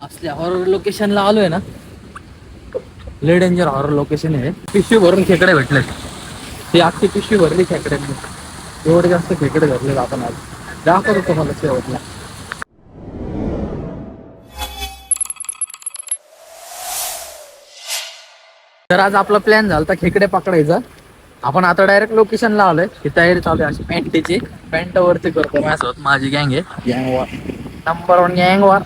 असल्या हॉरर लोकेशनला आलोय ना, लय डेंजर हॉरर लोकेशन आहे. पिशवी भरून खेकडे भेटले. ती अख्खी पिशवी भरली खेकड्यांनी. एवढे जास्त खेकडे धरले आपण आज. दाखवतो तुम्हाला शेवटला. तर आज आपला प्लॅन झाला खेकडे पकडायचा. आपण आता डायरेक्ट लोकेशनला आलोय. ही तयारी चालू आहे अशी पॅन्टीची. पॅन्ट वरती करतो माझ्यासोबत. माझी गँग आहे, गँग वॉर, नंबर 1 गँग वॉर.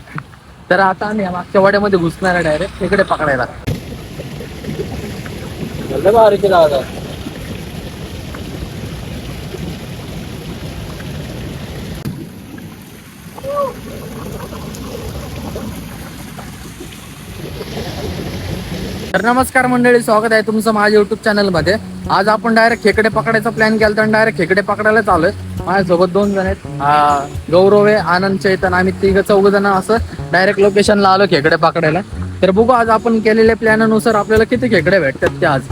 तर आता आम्ही मागच्या वाड्यामध्ये घुसणार आहे डायरेक्ट खेकडे पकडायला. बारीक दादा. तर नमस्कार मंडळी, स्वागत आहे तुमचं माझ्या युट्यूब चॅनलमध्ये. आज आपण डायरेक्ट खेकडे पकडायचा प्लॅन केला तर डायरेक्ट खेकडे पकडायला चालूय. माझ्यासोबत 2 जण आहेत, गौरव आहे, आनंद, चैतन. आम्ही 3-4 जण असं डायरेक्ट लोकेशनला आलो खेकडे पकडायला. तर बघू आज आपण केलेल्या प्लॅनानुसार आपल्याला किती खेकडे भेटतात ते आज.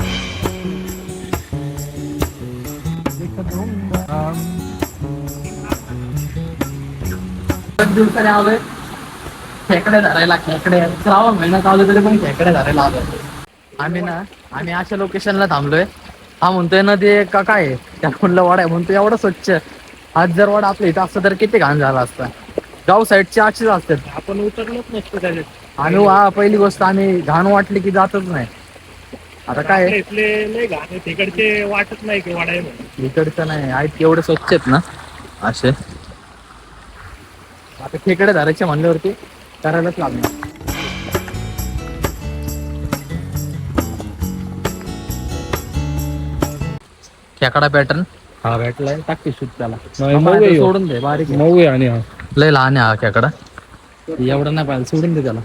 दिवसाने आलोय खेकडे धरायला. खेकडे श्रावण महिन्यात आलो तरी पण खेकडे धरायला आलोय. आम्ही अशा लोकेशनला थांबलोय. हा म्हणतोय नदी का काय आहे, त्या म्हणलं वाडा आहे. म्हणतो एवढं स्वच्छ. आज जर वाडा आपल्या इथं असतं तर किती घाण झाला असता. गाव साईडचे असेच असतात. आपण उतरलोच नसतो त्याच्यात. आणि पहिली गोष्ट आम्ही घाण वाटली की जातच नाही. आता काय इथले लय घाण आहे. तिकडचे वाटत नाही की वाडा आहे म्हणून. इकडचं नाही आहेत, एवढे स्वच्छ आहेत ना असे. आता खेकडे धरायचे म्हणल्यावरती करायलाच लागणार. खेकडा पॅटर्न हा भेटलाय. टाकी शूट त्याला. सोडून दे, बारीक मऊ आहे आणि लय लहान आहे हा खेकडा. एवढा नाही पाहिजे, सोडून दे त्याला.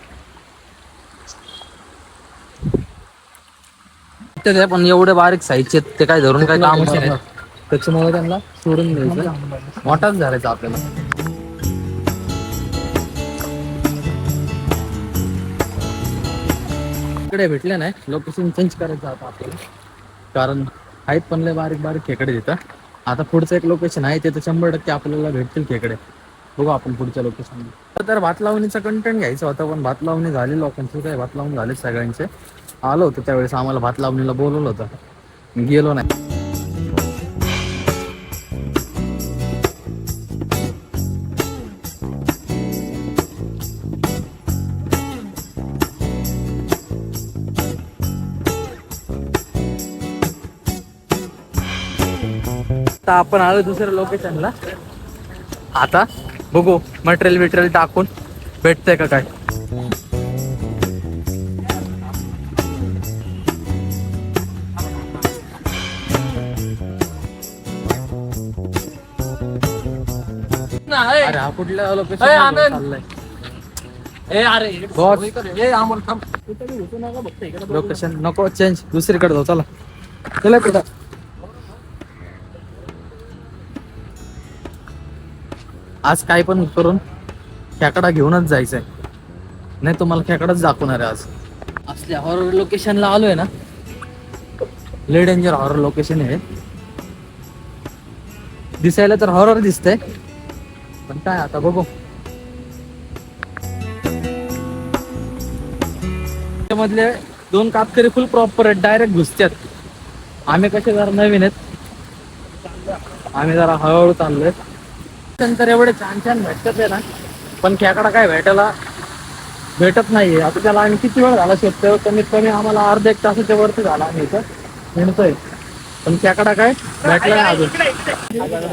ते पण एवढे बारीक साईजचे ते काय धरून काय काम नाही, त्याच्यामुळे त्यांना सोडून द्यायचं. मोठाच धरायचा आपल्याला. इकडे भेटले नाही, लोकेशन चेंज करायचं आता आपल्याला. कारण आहेत पण लय बारीक बारीक खेकडे तिथं. आता पुढचं एक लोकेशन आहे तिथं 100% आपल्याला भेटतील खेकडे. बघू आपण पुढच्या लोकेशनला. तर भात लावणीचा कंटेंट घ्यायचा होता, पण भात लावणी झाली लोकांची. काय भात लावून झाले सगळ्यांचे. आलो होतो त्यावेळेस, आम्हाला भात लावणीला बोलवलं होतं, गेलो नाही. आता आपण आलो दुसऱ्या लोकेशनला. आता बघू मटेरियल टाकून भेटतंय का काय. अरे हा कुठल्या लोकेशन चाललंय. लोकेशन नको चेंज, दुसरीकडे जाऊ. चला चला कुठं. आज काय पण करून खेकडा घेऊनच जायचंय, नाही तुम्हाला खेकडाच दाखवणार आहे आज. असल्या हॉरर लोकेशनला आलोय ना, लय डेंजर हॉरर लोकेशन आहे. दिसायला तर हॉरर दिसतंय, पण काय आता बघू. मधले 2 कातकरी फुल प्रॉपर आहेत, डायरेक्ट घुसतात. आम्ही कसे जरा नवीन आहेत, आम्ही जरा हळूहळू चाललोय. नंतर एवढे छान छान भेटतात आहे ना, पण खेकडा काय भेटत नाहीये. आता त्याला आम्ही किती वेळ झाला शोधतोय, कमीत कमी आम्हाला अर्धा 1 तासाच्या वरती झाला. आम्ही इथं म्हणतोय, पण खेकडा काय भेटला नाही अजून.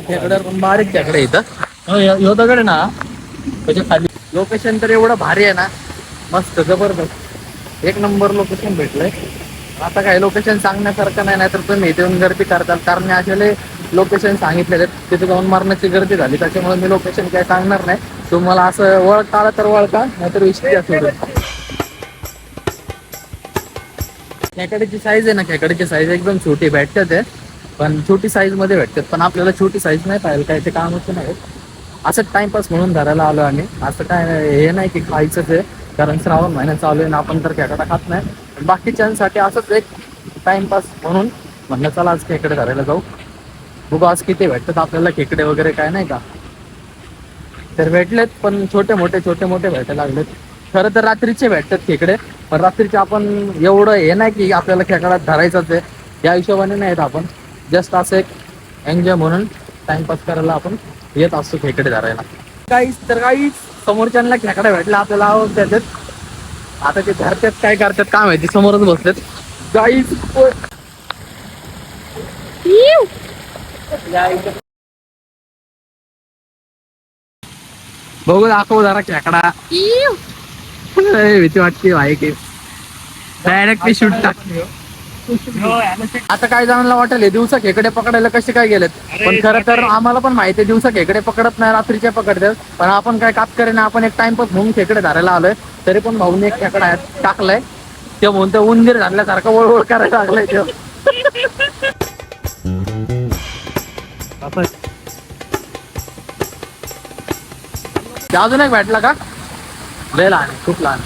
खेकड्यावर पण बारीक खेकडे इथं दगड ना त्याच्या खाली. लोकेशन तर एवढं भारी आहे ना, मस्त जबरदस्त 1 नंबर लोकेशन भेटलंय. आता काय लोकेशन सांगण्यासारखं नाही, नाहीतर तुम्ही इथे येऊन गर्दी करताल. कारण मी असे लोकेशन सांगितलेले तिथे जाऊन मारण्याची गर्दी झाली, त्याच्यामुळे मी लोकेशन काय सांगणार नाही. तुम्हाला असं ओळखता आलं तर ओळखा, नाहीतर विषय असतो. खेकड्याची साईज आहे ना, खेकड्याची साईज एकदम छोटी भेटतात आहे, पण छोटी साईज मध्ये भेटतात. पण आपल्याला छोटी साईज नाही पाहिजे, काय ते कामाचं नाही. असंच टाइमपास म्हणून धरायला आलो आम्ही. असं काय हे नाही की खायचंच आहे, कारण श्रावण महिना चालू आहे ना, आपण तर खेकडा खात नाही. बाकीच्यांसाठी असंच एक टाइमपास म्हणून म्हणलं चला आज खेकडे धरायला जाऊ. बघू आज किती भेटतात आपल्याला खेकडे वगैरे, काय नाही का. तर भेटलेत, पण छोटे मोठे भेटायला लागलेत. खरं तर रात्रीचे भेटतात खेकडे, पण रात्रीचे आपण एवढं हे नाही की आपल्याला खेकडा धरायचाच आहे, या हिशोबाने नाही येत आपण. जस्ट असं एक एन्जॉय म्हणून टाइमपास करायला आपण येत असतो खेकडे धरायला. काही समोरच्यांना खेकडा भेटला आपल्याला आवडतात. आता ते धरतात काय करतात काय माहिती, समोरच बसतात गाईस. बघू दाखव जरा खेकडा. भीती वाटते भाई की डायरेक्टली शूट टाक. आता काय जणांना वाटेल दिवसा खेकडे पकडायला कसे काय गेलेत, पण खरं तर आम्हाला पण माहिती आहे दिवसा खेकडे पकडत नाही, रात्रीचे पकडतात. पण आपण काय कात ना, आपण एक टाइमपास म्हणून खेकडे धरायला आलोय. तरी पण भाऊने एक खेकडा टाकलाय, ते म्हणतो उंदीर धरल्यासारखं वळवळ करायला लागलाय ते. अजून एक भेटला का? लय लहान आहे, खूप लहान.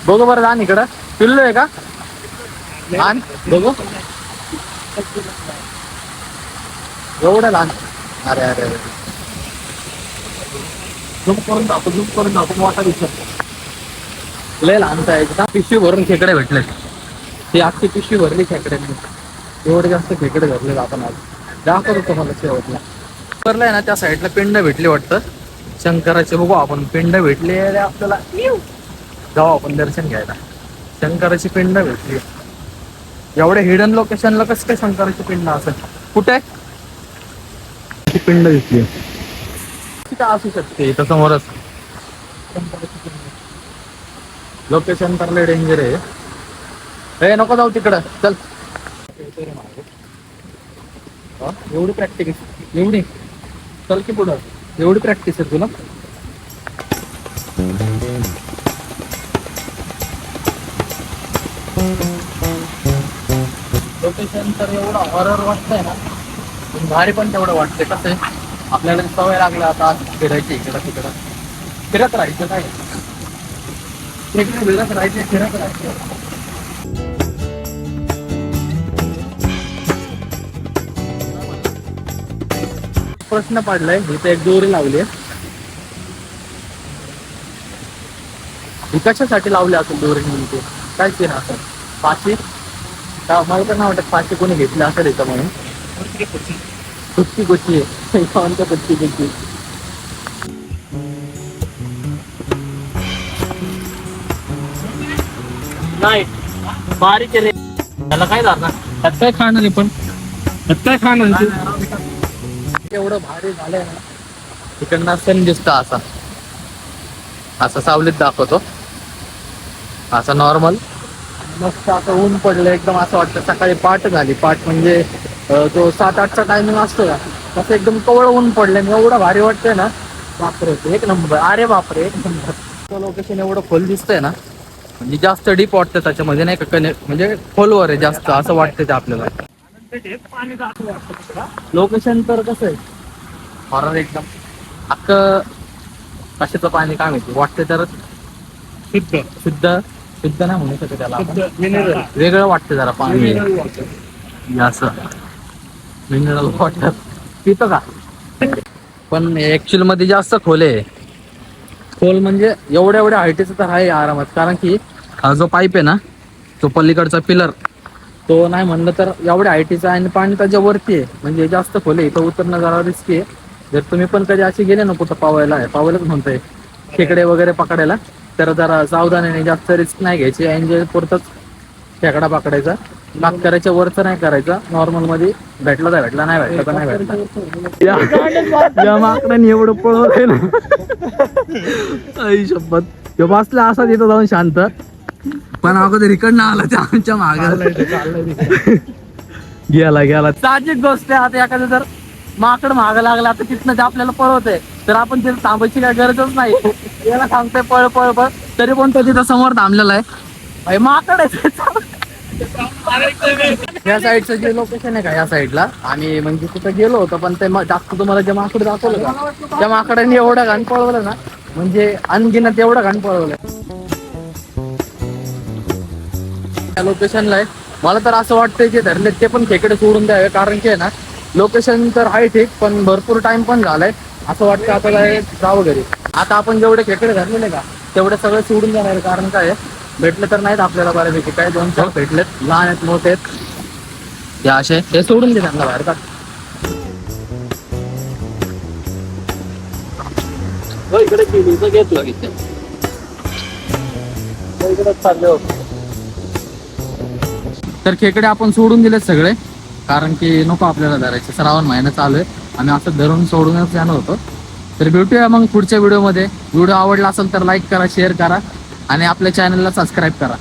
बघू बरं लहान इकडं पिल्लू आहे का लहान? बघू एवढं लहान. अरे अरे अरे, झूम करून दाखव मोठा दिसत. लय लहान आहे. पिशवी भरून खेकडे भेटले, ती अख्खी पिशवी भरली खेकड्यांनी. एवढे जास्त खेकडे धरले आपण आज. दाखवतो तुम्हाला शेवटला करलंय ना, त्या साईडला पिंड भेटली वाटतं शंकराचे. बघू आपण पिंड भेटली आपल्याला, जाऊ आपण दर्शन घ्यायला. शंकराची पिंड भेटली. एवढ्या हिडन लोकेशनला कसं काय शंकराची पिंड असेल? कुठे पिंड भेटली काय असू शकते इथं समोरच. लोकेशन तर लय डेंजर आहे. हे नको जाऊ तिकडं, चल. एवढी प्रॅक्टिस, एवढी चल की पुढं. एवढी प्रॅक्टिस आहे तुला? लोकेशन तर एवढं हॉरर वाटतंय ना, भारी पण तेवढं वाटतंय. कसं आहे आपल्याला सवय लागली आता फिरायची इकडं तिकडं, फिरत राहायचं काय, फिरत राहायचं. प्रश्न पडलाय, इथे एक दोरी लावली आहे. ही कशासाठी लावली असेल दोरी? नेमकी काय सीन असेल? फाशी का? मला तर नाही वाटत फाशी कोणी घेतली असेल इथं म्हणून. कुच्ची कुच्ची आहे कुच्ची कुच्ची. नाही बारीक आहे रे, त्याला काय झालं? त्यात काय खाणार आहे? पण त्यात काय खाणार? एवढं भारी झालंय ना, तिकडनं सण दिसतं असा, असं सावलीत दाखवतो, असं नॉर्मल मस्त. असं ऊन पडलं एकदम, असं वाटतं सकाळी पाट झाली. पाट म्हणजे तो 7-8चा टायमिंग असतो का, तसं एकदम कवळ ऊन पडलं. एवढं भारी वाटतंय ना, बापरे एक नंबर. अरे बापरे एक नंबर. लोकेशन एवढं खोल दिसतंय ना, म्हणजे जास्त डीप वाटतं त्याच्यामध्ये नाही का, म्हणजे खोलवर आहे जास्त असं वाटतं ते आपल्याला. लोकेशन तर कसं आहे हॉरर एकदम. अख्ख कशाचं पाणी काय माहिती वाटतं तर शुद्ध शुद्ध शुद्ध नाही म्हणू शकत त्याला, वेगळं वाटतं जरा पाणी असं मिनरल वॉटर पितो का. पण ऍक्च्युअल मध्ये जास्त खोल आहे. खोल म्हणजे एवढ्या हाईटीचं तर आहे आरामात, कारण की हा जो पाईप आहे ना, तो पलीकडचा पिलर, तो नाही म्हणलं तर एवढ्या हाईटीचा आहे आणि पाणी त्याच्या वरती आहे, म्हणजे जास्त खोल आहे. इथं उतरणं जरा रिस्की आहे. जर तुम्ही पण कधी असे गेले ना कुठं पावायलाच म्हणतोय खेकडे वगैरे पकडायला, तर जरा सावधानाने, जास्त रिस्क नाही घ्यायची. एन्जॉय पुरतच खेकडा पकडायचा, माग करायच्या वरचं नाही करायचा. नॉर्मल मध्ये भेटला तर भेटला, नाही भेटला तर नाही भेटला. या माकडाने एवढं पळवलंय ना, आई शपथ. तो बसला असा तिथं जाऊन शांत, पण अगोदर इकडनं आला त्या आमच्या मागे गेला. साहजिक गोष्ट आहे, आता एखादं जर माकड मागं लागला आता तिथनं ते आपल्याला पळवतंय, तर आपण तिथे थांबायची काय गरजच नाही. याला सांगतोय पळ पळ पळ, तरी पण तो तिथं समोर थांबलेला आहे. माकड आहे. या साईडचं जे लोकेशन आहे का, या साईडला आम्ही म्हणजे तिथं गेलो होतो, पण ते जास्त तुम्हाला जे माकड दाखवलं का, त्या माकडांनी एवढं घाण पळवलं ना, म्हणजे अनगिनत एवढं घाण पळवलं त्या लोकेशनला आहे. मला तर असं वाटतंय जे धरले ते पण खेकडे सोडून द्यावे, कारण की आहे ना, लोकेशन तर आहे ठीक, पण भरपूर टाइम पण झालाय. असं वाटतं आता जावं घरी. आता आपण जेवढे खेकडे धरलेले का तेवढे सगळे सोडून जाणार आहे. कारण काय आहे, भेटले तर नाहीत आपल्याला बऱ्यापैकी. काय 2-4 भेटलेत, लहान आहेत मोठे आहेत, या असे हे सोडून दे त्यांना बाहेर का. इकडे घेत लागेल इकडे चालले होते. तर खेकडे आपण सोडून दिलेत सगळे, कारण की नको आपल्याला धरायचे. श्रावण महिना चालू आहे, आम्ही असं धरून सोडूनच जाणार होतो. तर भेटूया मग पुढच्या व्हिडिओमध्ये. व्हिडिओ आवडला असेल तर लाईक करा, शेअर करा आणि आपल्या चॅनलला सबस्क्राईब करा.